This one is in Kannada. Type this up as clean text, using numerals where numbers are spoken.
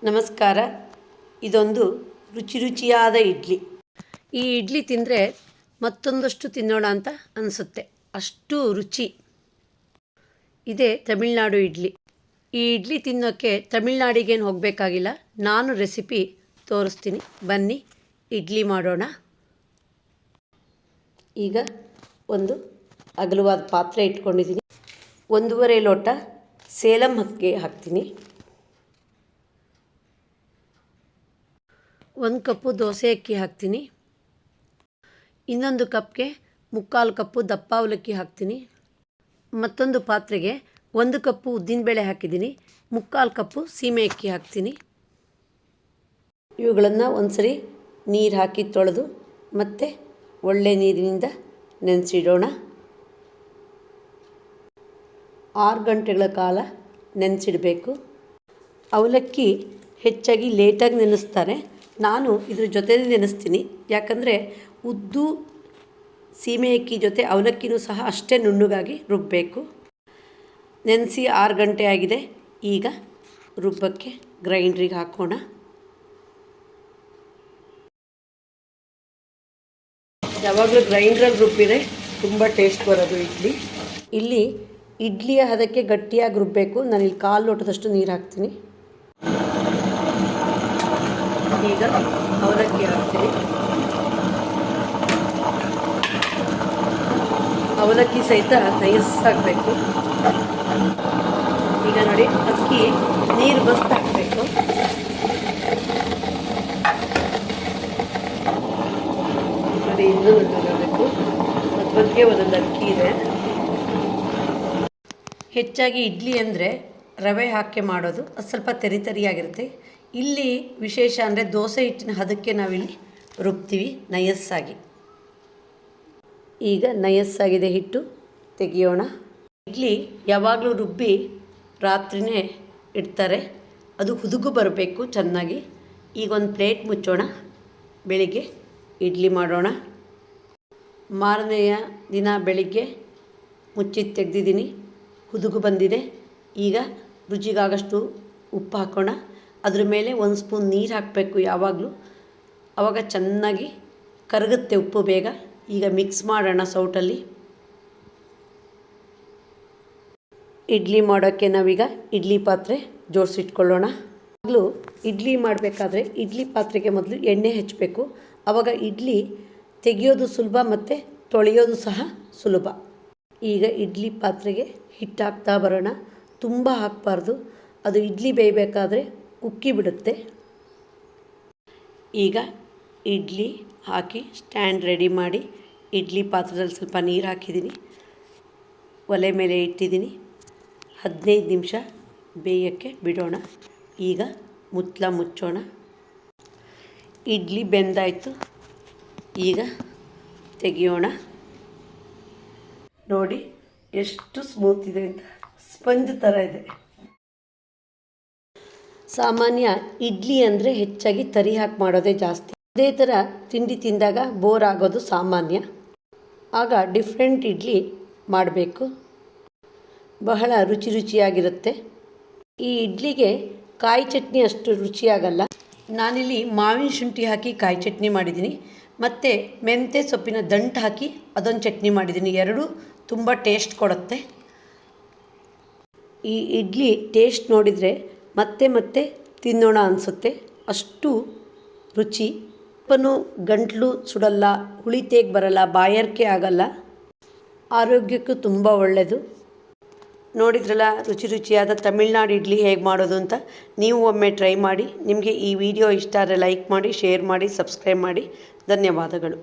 ನಮಸ್ಕಾರ. ಇದೊಂದು ರುಚಿಯಾದ ಇಡ್ಲಿ. ಈ ಇಡ್ಲಿ ತಿಂದರೆ ಮತ್ತೊಂದಷ್ಟು ತಿನ್ನೋಣ ಅಂತ ಅನಿಸುತ್ತೆ, ಅಷ್ಟು ರುಚಿ. ಇದೇ ತಮಿಳುನಾಡು ಇಡ್ಲಿ. ಈ ಇಡ್ಲಿ ತಿನ್ನೋಕ್ಕೆ ತಮಿಳುನಾಡಿಗೇನು ಹೋಗಬೇಕಾಗಿಲ್ಲ. ನಾನು ರೆಸಿಪಿ ತೋರಿಸ್ತೀನಿ, ಬನ್ನಿ ಇಡ್ಲಿ ಮಾಡೋಣ. ಈಗ ಒಂದು ಅಗಲವಾದ ಪಾತ್ರೆ ಇಟ್ಕೊಂಡಿದ್ದೀನಿ. 1.5 ಲೋಟ ಸೇಲಂ ಅಕ್ಕಿ ಹಾಕ್ತೀನಿ. 1 ಕಪ್ಪು ದೋಸೆ ಅಕ್ಕಿ ಹಾಕ್ತೀನಿ. ಇನ್ನೊಂದು ಕಪ್ಗೆ 3/4 ಕಪ್ಪು ದಪ್ಪ ಅವಲಕ್ಕಿ ಹಾಕ್ತೀನಿ. ಮತ್ತೊಂದು ಪಾತ್ರೆಗೆ 1 ಕಪ್ಪು ಉದ್ದಿನಬೇಳೆ ಹಾಕಿದ್ದೀನಿ. 3/4 ಕಪ್ಪು ಸೀಮೆ ಅಕ್ಕಿ ಹಾಕ್ತೀನಿ. ಇವುಗಳನ್ನು ಒಂದ್ಸರಿ ನೀರು ಹಾಕಿ ತೊಳೆದು ಮತ್ತು ಒಳ್ಳೆ ನೀರಿನಿಂದ ನೆನೆಸಿಡೋಣ. 6 ಗಂಟೆಗಳ ಕಾಲ ನೆನೆಸಿಡಬೇಕು. ಅವಲಕ್ಕಿ ಹೆಚ್ಚಾಗಿ ಲೇಟಾಗಿ ನೆನೆಸ್ತಾರೆ. ನಾನು ಇದ್ರ ಜೊತೆನೇ ನೆನೆಸ್ತೀನಿ, ಯಾಕಂದರೆ ಉದ್ದು ಸೀಮೆ ಅಕ್ಕಿ ಜೊತೆ ಅವಲಕ್ಕಿನೂ ಸಹ ಅಷ್ಟೇ ನುಣ್ಣಗಾಗಿ ರುಬ್ಬಬೇಕು. ನೆನೆಸಿ 6 ಗಂಟೆ ಆಗಿದೆ. ಈಗ ರುಬ್ಬಕ್ಕೆ ಗ್ರೈಂಡ್ರಿಗೆ ಹಾಕೋಣ. ಯಾವಾಗಲೂ ಗ್ರೈಂಡ್ರಲ್ಲಿ ರುಬ್ಬಿದರೆ ತುಂಬ ಟೇಸ್ಟ್ ಬರೋದು ಇಡ್ಲಿ. ಇಲ್ಲಿ ಇಡ್ಲಿಯ ಹದಕ್ಕೆ ಗಟ್ಟಿಯಾಗಿ ರುಬ್ಬಬೇಕು. ನಾನಿಲ್ಲಿ 1/4 ಲೋಟದಷ್ಟು ನೀರು ಹಾಕ್ತೀನಿ. ಈಗ ಅವಲಕ್ಕಿ ಹಾಕ್ತೀನಿ. ಅವಲಕ್ಕಿ ಸಹಿತ ನೈಸಾಗಬೇಕು. ಈಗ ನೋಡಿ, ಅಕ್ಕಿ ನೀರು ಬಸ್ತು ಹಾಕಬೇಕು. ನೋಡಿ, ಇನ್ನೂ ನುಣ್ಣಗಾಗಬೇಕು. ಮತ್ತೊಂದಿಗೆ ಒಂದೊಂದು ಅಕ್ಕಿ ಇದೆ. ಹೆಚ್ಚಾಗಿ ಇಡ್ಲಿ ಅಂದರೆ ರವೆ ಹಾಕಿ ಮಾಡೋದು, ಅದು ಸ್ವಲ್ಪ ತರಿಯಾಗಿರುತ್ತೆ. ಇಲ್ಲಿ ವಿಶೇಷ ಅಂದರೆ ದೋಸೆ ಹಿಟ್ಟಿನ ಹದಕ್ಕೆ ನಾವಿಲ್ಲಿ ರುಬ್ತೀವಿ ನಯಸ್ಸಾಗಿ. ಈಗ ನಯಸ್ಸಾಗಿದೆ ಹಿಟ್ಟು, ತೆಗಿಯೋಣ. ಇಡ್ಲಿ ಯಾವಾಗಲೂ ರುಬ್ಬಿ ರಾತ್ರಿಯೇ ಇಡ್ತಾರೆ, ಅದು ಹುದುಗು ಬರಬೇಕು ಚೆನ್ನಾಗಿ. ಈಗ ಒಂದು ಪ್ಲೇಟ್ ಮುಚ್ಚೋಣ. ಬೆಳಿಗ್ಗೆ ಇಡ್ಲಿ ಮಾಡೋಣ. ಮಾರನೆಯ ದಿನ ಬೆಳಿಗ್ಗೆ ಮುಚ್ಚಿ ತೆಗೆದಿದ್ದೀನಿ, ಹುದುಗು ಬಂದಿದೆ. ಈಗ ರುಚಿಗಾಗಷ್ಟು ಉಪ್ಪು ಹಾಕೋಣ. ಅದ್ರ ಮೇಲೆ 1 ಸ್ಪೂನ್ ನೀರು ಹಾಕಬೇಕು ಯಾವಾಗಲೂ, ಆವಾಗ ಚೆನ್ನಾಗಿ ಕರಗುತ್ತೆ ಉಪ್ಪು ಬೇಗ. ಈಗ ಮಿಕ್ಸ್ ಮಾಡೋಣ ಸೌಟಲ್ಲಿ. ಇಡ್ಲಿ ಮಾಡೋಕ್ಕೆ ನಾವೀಗ ಇಡ್ಲಿ ಪಾತ್ರೆ ಜೋಡಿಸಿಟ್ಕೊಳ್ಳೋಣ. ಮೊದಲು ಇಡ್ಲಿ ಮಾಡಬೇಕಾದ್ರೆ ಇಡ್ಲಿ ಪಾತ್ರೆಗೆ ಮೊದಲು ಎಣ್ಣೆ ಹಚ್ಚಬೇಕು. ಆವಾಗ ಇಡ್ಲಿ ತೆಗೆಯೋದು ಸುಲಭ ಮತ್ತು ತೊಳೆಯೋದು ಸಹ ಸುಲಭ. ಈಗ ಇಡ್ಲಿ ಪಾತ್ರೆಗೆ ಹಿಟ್ಟು ಹಾಕ್ತಾ ಬರೋಣ. ತುಂಬ ಹಾಕಬಾರ್ದು, ಅದು ಇಡ್ಲಿ ಬೇಯಬೇಕಾದ್ರೆ ಉಕ್ಕಿ ಬಿಡುತ್ತೆ. ಈಗ ಇಡ್ಲಿ ಹಾಕಿ ಸ್ಟ್ಯಾಂಡ್ ರೆಡಿ ಮಾಡಿ ಇಡ್ಲಿ ಪಾತ್ರದಲ್ಲಿ ಸ್ವಲ್ಪ ನೀರು ಹಾಕಿದ್ದೀನಿ. ಒಲೆ ಮೇಲೆ ಇಟ್ಟಿದ್ದೀನಿ. 15 ನಿಮಿಷ ಬೇಯೋಕ್ಕೆ ಬಿಡೋಣ. ಈಗ ಮುಚ್ಚೋಣ. ಇಡ್ಲಿ ಬೆಂದಾಯಿತು. ಈಗ ತೆಗಿಯೋಣ. ನೋಡಿ ಎಷ್ಟು ಸ್ಮೂತ್ ಇದೆ ಅಂತ, ಸ್ಪಂಜ್ ಥರ ಇದೆ. ಸಾಮಾನ್ಯ ಇಡ್ಲಿ ಅಂದರೆ ಹೆಚ್ಚಾಗಿ ತರಿ ಹಾಕಿ ಮಾಡೋದೇ ಜಾಸ್ತಿ. ಅದೇ ಥರ ತಿಂಡಿ ತಿಂದಾಗ ಬೋರ್ ಆಗೋದು ಸಾಮಾನ್ಯ. ಆಗ ಡಿಫ್ರೆಂಟ್ ಇಡ್ಲಿ ಮಾಡಬೇಕು, ಬಹಳ ರುಚಿಯಾಗಿರುತ್ತೆ. ಈ ಇಡ್ಲಿಗೆ ಕಾಯಿ ಚಟ್ನಿ ಅಷ್ಟು ರುಚಿಯಾಗಲ್ಲ. ನಾನಿಲ್ಲಿ ಮಾವಿನ ಶುಂಠಿ ಹಾಕಿ ಕಾಯಿ ಚಟ್ನಿ ಮಾಡಿದ್ದೀನಿ, ಮತ್ತು ಮೆಂತ್ಯ ಸೊಪ್ಪಿನ ದಂಟು ಹಾಕಿ ಅದೊಂದು ಚಟ್ನಿ ಮಾಡಿದ್ದೀನಿ. ಎರಡೂ ತುಂಬ ಟೇಸ್ಟ್ ಕೊಡುತ್ತೆ. ಈ ಇಡ್ಲಿ ಟೇಸ್ಟ್ ನೋಡಿದರೆ ಮತ್ತೆ ತಿನ್ನೋಣ ಅನಿಸುತ್ತೆ, ಅಷ್ಟು ರುಚಿ. ಉಪ್ಪನು ಗಂಟಲು ಸುಡಲ್ಲ, ಹುಳಿ ತೇಗ್ ಬರಲ್ಲ, ಬಾಯಾರಿಕೆ ಆಗಲ್ಲ, ಆರೋಗ್ಯಕ್ಕೂ ತುಂಬ ಒಳ್ಳೆಯದು. ನೋಡಿದ್ರಲ್ಲ ರುಚಿಯಾದ ತಮಿಳ್ನಾಡು ಇಡ್ಲಿ ಹೇಗೆ ಮಾಡೋದು ಅಂತ. ನೀವು ಒಮ್ಮೆ ಟ್ರೈ ಮಾಡಿ. ನಿಮಗೆ ಈ ವಿಡಿಯೋ ಇಷ್ಟ ಆದರೆ ಲೈಕ್ ಮಾಡಿ, ಶೇರ್ ಮಾಡಿ, ಸಬ್ಸ್ಕ್ರೈಬ್ ಮಾಡಿ. ಧನ್ಯವಾದಗಳು.